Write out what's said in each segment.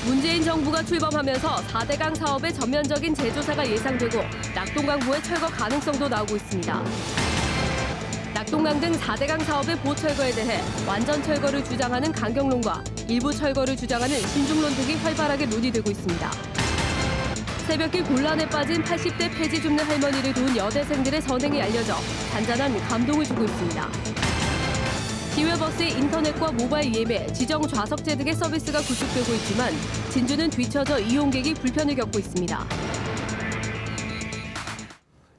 문재인 정부가 출범하면서 4대강 사업의 전면적인 재조사가 예상되고 낙동강보의 철거 가능성도 나오고 있습니다. 낙동강 등 4대강 사업의 보철거에 대해 완전 철거를 주장하는 강경론과 일부 철거를 주장하는 신중론 등이 활발하게 논의되고 있습니다. 새벽길 곤란에 빠진 80대 폐지 줍는 할머니를 도운 여대생들의 선행이 알려져 잔잔한 감동을 주고 있습니다. 시외버스의 인터넷과 모바일 예매, 지정 좌석제 등의 서비스가 구축되고 있지만 진주는 뒤처져 이용객이 불편을 겪고 있습니다.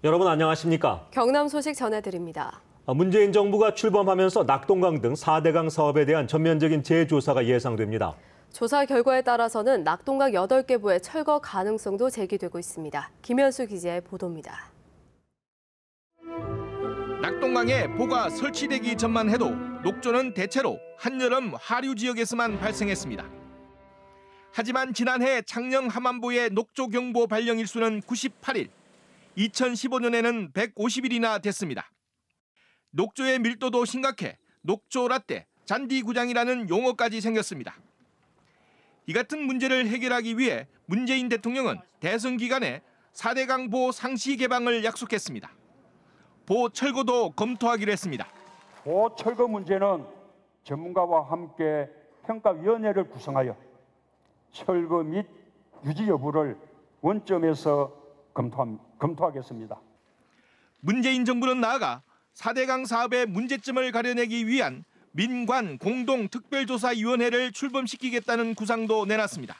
여러분 안녕하십니까? 경남 소식 전해드립니다. 문재인 정부가 출범하면서 낙동강 등 4대강 사업에 대한 전면적인 재조사가 예상됩니다. 조사 결과에 따라서는 낙동강 8개 보의 철거 가능성도 제기되고 있습니다. 김현수 기자의 보도입니다. 낙동강에 보가 설치되기 전만 해도 녹조는 대체로 한여름 하류 지역에서만 발생했습니다. 하지만 지난해 창녕 함안보의 녹조 경보 발령 일수는 98일, 2015년에는 150일이나 됐습니다. 녹조의 밀도도 심각해 녹조 라떼, 잔디구장이라는 용어까지 생겼습니다. 이 같은 문제를 해결하기 위해 문재인 대통령은 대선 기간에 4대강 보 상시 개방을 약속했습니다. 보 철거도 검토하기로 했습니다. 보 철거 문제는 전문가와 함께 평가위원회를 구성하여 철거 및 유지 여부를 원점에서 검토하겠습니다. 문재인 정부는 나아가 4대강 사업의 문제점을 가려내기 위한 민관 공동특별조사위원회를 출범시키겠다는 구상도 내놨습니다.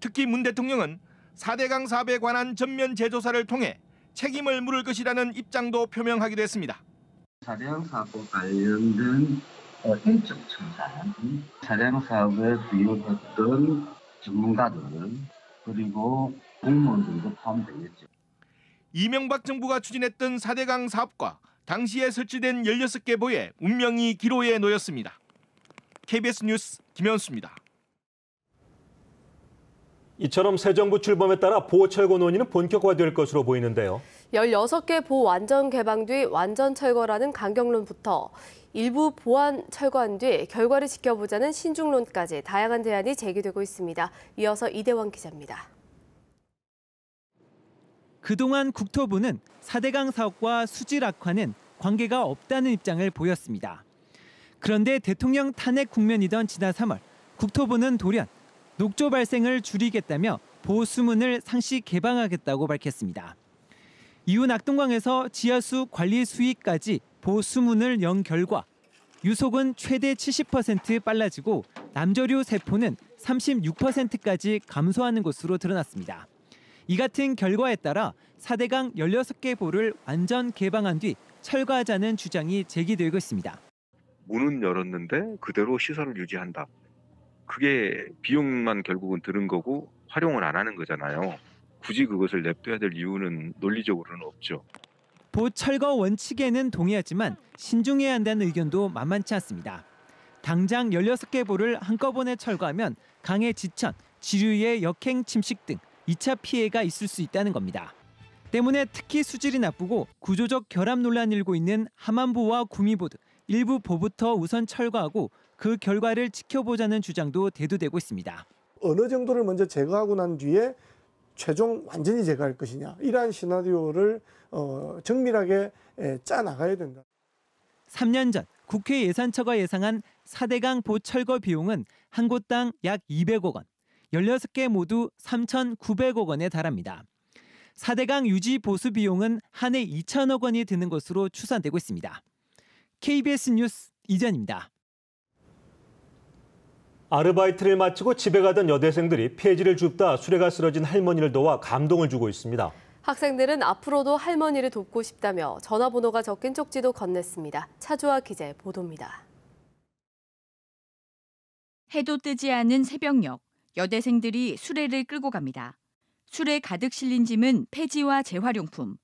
특히 문 대통령은 4대강 사업에 관한 전면 재조사를 통해 책임을 물을 것이라는 입장도 표명하기도 했습니다. 4대강 사업과 관련된 인적 청산, 4대강 사업에 투입했던 전문가들 그리고 공무원들도 포함되겠죠. 이명박 정부가 추진했던 4대강 사업과 당시에 설치된 16개 보의 운명이 기로에 놓였습니다. KBS 뉴스 김현수입니다. 이처럼 새 정부 출범에 따라 보 철거 논의는 본격화될 것으로 보이는데요. 16개 보 완전 개방 뒤 완전 철거라는 강경론부터 일부 보완 철거한 뒤 결과를 지켜보자는 신중론까지 다양한 대안이 제기되고 있습니다. 이어서 이대원 기자입니다. 그동안 국토부는 4대강 사업과 수질 악화는 관계가 없다는 입장을 보였습니다. 그런데 대통령 탄핵 국면이던 지난 3월, 국토부는 돌연 녹조 발생을 줄이겠다며 보수문을 상시 개방하겠다고 밝혔습니다. 이후 낙동강에서 지하수 관리 수위까지 보수문을 연 결과 유속은 최대 70% 빨라지고 남저류 세포는 36%까지 감소하는 것으로 드러났습니다. 이 같은 결과에 따라 4대강 16개 보를 완전 개방한 뒤 철거하자는 주장이 제기되고 있습니다. 문은 열었는데 그대로 시설을 유지한다. 그게 비용만 결국은 드는 거고 활용을 안 하는 거잖아요. 굳이 그것을 냅둬야 될 이유는 논리적으로는 없죠. 보 철거 원칙에는 동의하지만 신중해야 한다는 의견도 만만치 않습니다. 당장 16개 보를 한꺼번에 철거하면 강의 지천, 지류의 역행 침식 등 2차 피해가 있을 수 있다는 겁니다. 때문에 특히 수질이 나쁘고 구조적 결함 논란이 일고 있는 함안보와 구미보 등 일부 보부터 우선 철거하고 그 결과를 지켜보자는 주장도 대두되고 있습니다. 어느 정도를 먼저 제거하고 난 뒤에 최종 완전히 제거할 것이냐, 이러한 시나리오를 정밀하게 짜나가야 된다. 3년 전 국회 예산처가 예상한 4대강 보 철거 비용은 한 곳당 약 200억 원, 16개 모두 3,900억 원에 달합니다. 4대강 유지 보수 비용은 한 해 2천억 원이 드는 것으로 추산되고 있습니다. KBS 뉴스 이전입니다. 아르바이트를 마치고 집에 가던 여대생들이 폐지를 줍다 수레가 쓰러진 할머니를 도와 감동을 주고 있습니다. 학생들은 앞으로도 할머니를 돕고 싶다며 전화번호가 적힌 쪽지도 건넸습니다. 차주아 기자의 보도입니다. 해도 뜨지 않은 새벽녘, 여대생들이 수레를 끌고 갑니다. 수레 가득 실린 짐은 폐지와 재활용품.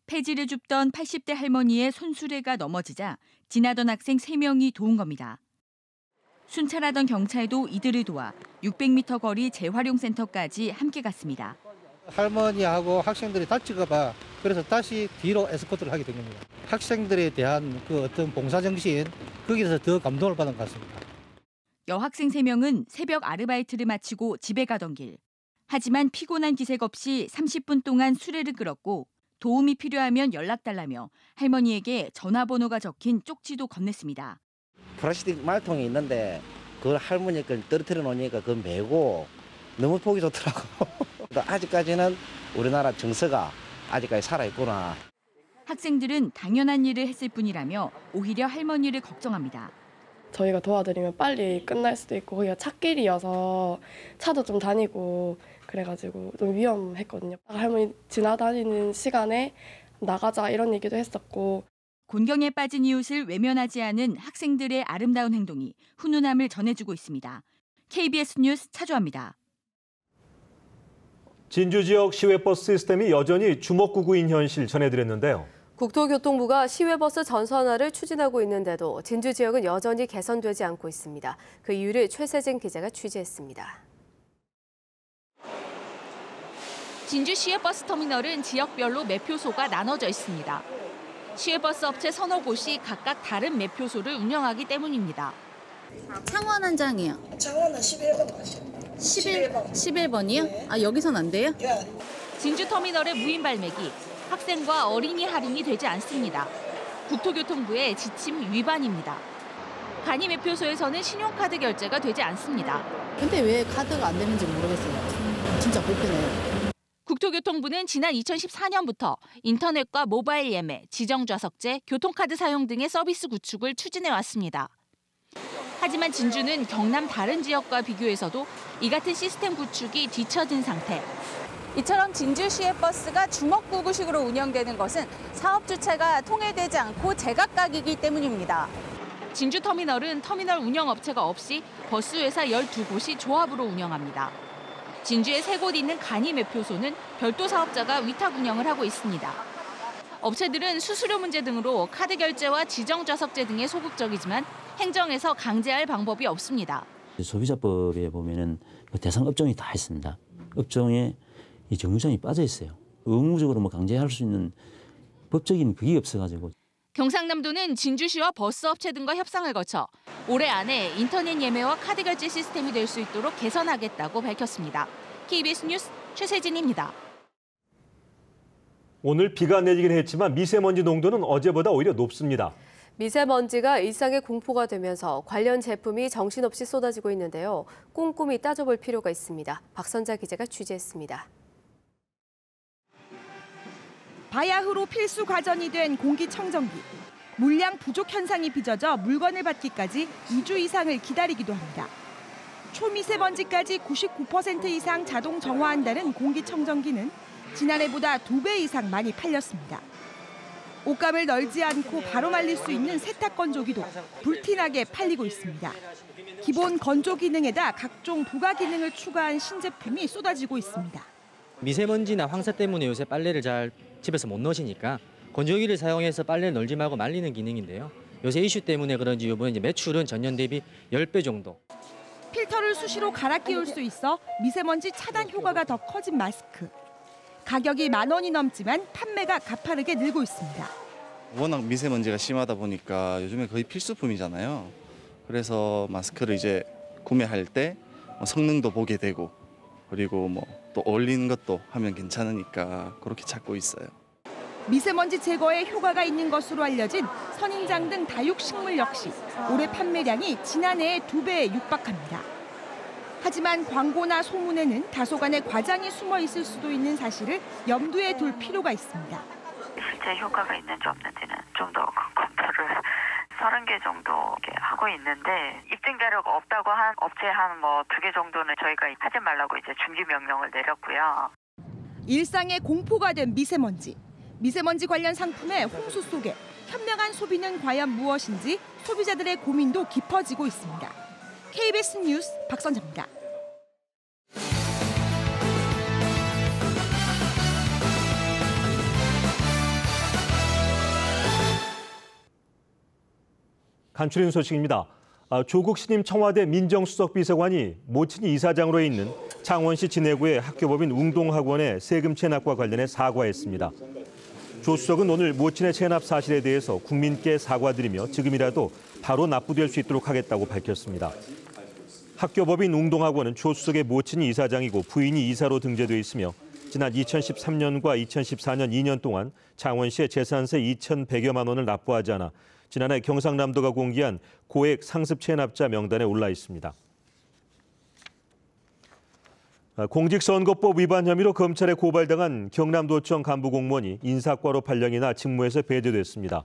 폐지를 줍던 80대 할머니의 손수레가 넘어지자 지나던 학생 3명이 도운 겁니다. 순찰하던 경찰도 이들을 도와 600m 거리 재활용센터까지 함께 갔습니다. 할머니하고 학생들이 다칠까 봐 그래서 다시 뒤로 에스코트를 하게 된 겁니다. 학생들에 대한 그 어떤 봉사정신, 거기에서 더 감동을 받은 것 같습니다. 여학생 3명은 새벽 아르바이트를 마치고 집에 가던 길. 하지만 피곤한 기색 없이 30분 동안 수레를 끌었고 도움이 필요하면 연락달라며 할머니에게 전화번호가 적힌 쪽지도 건넸습니다. 플라스틱 말통이 있는데 그걸 할머니 걸 떨어뜨려 놓으니까 그걸 메고 너무 보기 좋더라고. 아직까지는 우리나라 정서가 아직까지 살아있구나. 학생들은 당연한 일을 했을 뿐이라며 오히려 할머니를 걱정합니다. 저희가 도와드리면 빨리 끝날 수도 있고 거기가 찻길이어서 차도 좀 다니고 그래가지고 좀 위험했거든요. 할머니 지나다니는 시간에 나가자 이런 얘기도 했었고. 곤경에 빠진 이웃을 외면하지 않은 학생들의 아름다운 행동이 훈훈함을 전해주고 있습니다. KBS 뉴스 차주아입니다. 진주 지역 시외버스 시스템이 여전히 주먹구구인 현실 전해드렸는데요. 국토교통부가 시외버스 전선화를 추진하고 있는데도 진주 지역은 여전히 개선되지 않고 있습니다. 그 이유를 최세진 기자가 취재했습니다. 진주 시외버스 터미널은 지역별로 매표소가 나눠져 있습니다. 시외버스 업체 서너 곳이 각각 다른 매표소를 운영하기 때문입니다. 창원 한 장이요. 창원은 11번 맞죠? 11번이요? 네. 아, 여기선 안 돼요? 네. 진주 터미널의 무인 발매기, 학생과 어린이 할인이 되지 않습니다. 국토교통부의 지침 위반입니다. 간이 매표소에서는 신용카드 결제가 되지 않습니다. 근데 왜 카드가 안 되는지 모르겠어요. 진짜 불편해요. 국토교통부는 지난 2014년부터 인터넷과 모바일 예매, 지정좌석제, 교통카드 사용 등의 서비스 구축을 추진해왔습니다. 하지만 진주는 경남 다른 지역과 비교해서도 이 같은 시스템 구축이 뒤처진 상태. 이처럼 진주시의 버스가 주먹구구식으로 운영되는 것은 사업 주체가 통일되지 않고 제각각이기 때문입니다. 진주 터미널은 터미널 운영업체가 없이 버스 회사 12곳이 조합으로 운영합니다. 진주에 3곳 있는 간이 매표소는 별도 사업자가 위탁 운영을 하고 있습니다. 업체들은 수수료 문제 등으로 카드 결제와 지정 좌석제 등에 소극적이지만 행정에서 강제할 방법이 없습니다. 소비자법에 보면은 대상 업종이 다 있습니다. 업종에 이 정류장이 빠져 있어요. 의무적으로 강제할 수 있는 법적인 그게 없어가지고. 경상남도는 진주시와 버스업체 등과 협상을 거쳐 올해 안에 인터넷 예매와 카드 결제 시스템이 될 수 있도록 개선하겠다고 밝혔습니다. KBS 뉴스 최세진입니다. 오늘 비가 내리긴 했지만 미세먼지 농도는 어제보다 오히려 높습니다. 미세먼지가 일상의 공포가 되면서 관련 제품이 정신없이 쏟아지고 있는데요. 꼼꼼히 따져볼 필요가 있습니다. 박선자 기자가 취재했습니다. 바야흐로 필수 과전이 된 공기청정기. 물량 부족 현상이 빚어져 물건을 받기까지 2주 이상을 기다리기도 합니다. 초미세먼지까지 99% 이상 자동 정화한다는 공기청정기는 지난해보다 2배 이상 많이 팔렸습니다. 옷감을 널지 않고 바로 말릴 수 있는 세탁 건조기도 불티나게 팔리고 있습니다. 기본 건조 기능에다 각종 부가 기능을 추가한 신제품이 쏟아지고 있습니다. 미세먼지나 황사 때문에 요새 빨래를 잘 집에서 못 넣으시니까 건조기를 사용해서 빨래를 널지 말고 말리는 기능인데요. 요새 이슈 때문에 그런지 이번에 매출은 전년 대비 10배 정도. 필터를 수시로 갈아 끼울 수 있어 미세먼지 차단 효과가 더 커진 마스크. 가격이 10,000원이 넘지만 판매가 가파르게 늘고 있습니다. 워낙 미세먼지가 심하다 보니까 요즘에 거의 필수품이잖아요. 그래서 마스크를 이제 구매할 때 성능도 보게 되고 그리고 또 어울리는 것도 하면 괜찮으니까 그렇게 찾고 있어요. 미세먼지 제거에 효과가 있는 것으로 알려진 선인장 등 다육식물 역시 올해 판매량이 지난해의 2배에 육박합니다. 하지만 광고나 소문에는 다소간의 과장이 숨어 있을 수도 있는 사실을 염두에 둘 필요가 있습니다. 실제 효과가 있는지 없는지는 좀 더 검토를 30개 정도 하고 있는데 입증 자료가 없다고 한 업체 한 2개 정도는 저희가 하지 말라고 이제 중지 명령을 내렸고요. 일상의 공포가 된 미세먼지. 미세먼지 관련 상품의 홍수 속에 현명한 소비는 과연 무엇인지 소비자들의 고민도 깊어지고 있습니다. KBS 뉴스 박선자입니다. 간추린 소식입니다. 조국 신임 청와대 민정수석비서관이 모친이 이사장으로 있는 창원시 진해구의 학교법인 웅동학원의 세금 체납과 관련해 사과했습니다. 조 수석은 오늘 모친의 체납 사실에 대해서 국민께 사과드리며 지금이라도 바로 납부될 수 있도록 하겠다고 밝혔습니다. 학교법인 웅동학원은 조수석의 모친이 이사장이고 부인이 이사로 등재돼 있으며 지난 2013년과 2014년 2년 동안 창원시에 재산세 2,100여만 원을 납부하지 않아 지난해 경상남도가 공개한 고액 상습 체납자 명단에 올라 있습니다. 공직선거법 위반 혐의로 검찰에 고발당한 경남도청 간부 공무원이 인사과로 발령이 나 직무에서 배제됐습니다.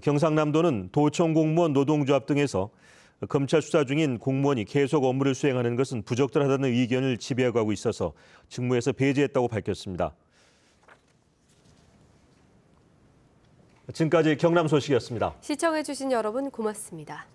경상남도는 도청 공무원 노동조합 등에서 검찰 수사 중인 공무원이 계속 업무를 수행하는 것은 부적절하다는 의견을 지배하고 있어서 직무에서 배제했다고 밝혔습니다. 지금까지 경남 소식이었습니다. 시청해주신 여러분 고맙습니다.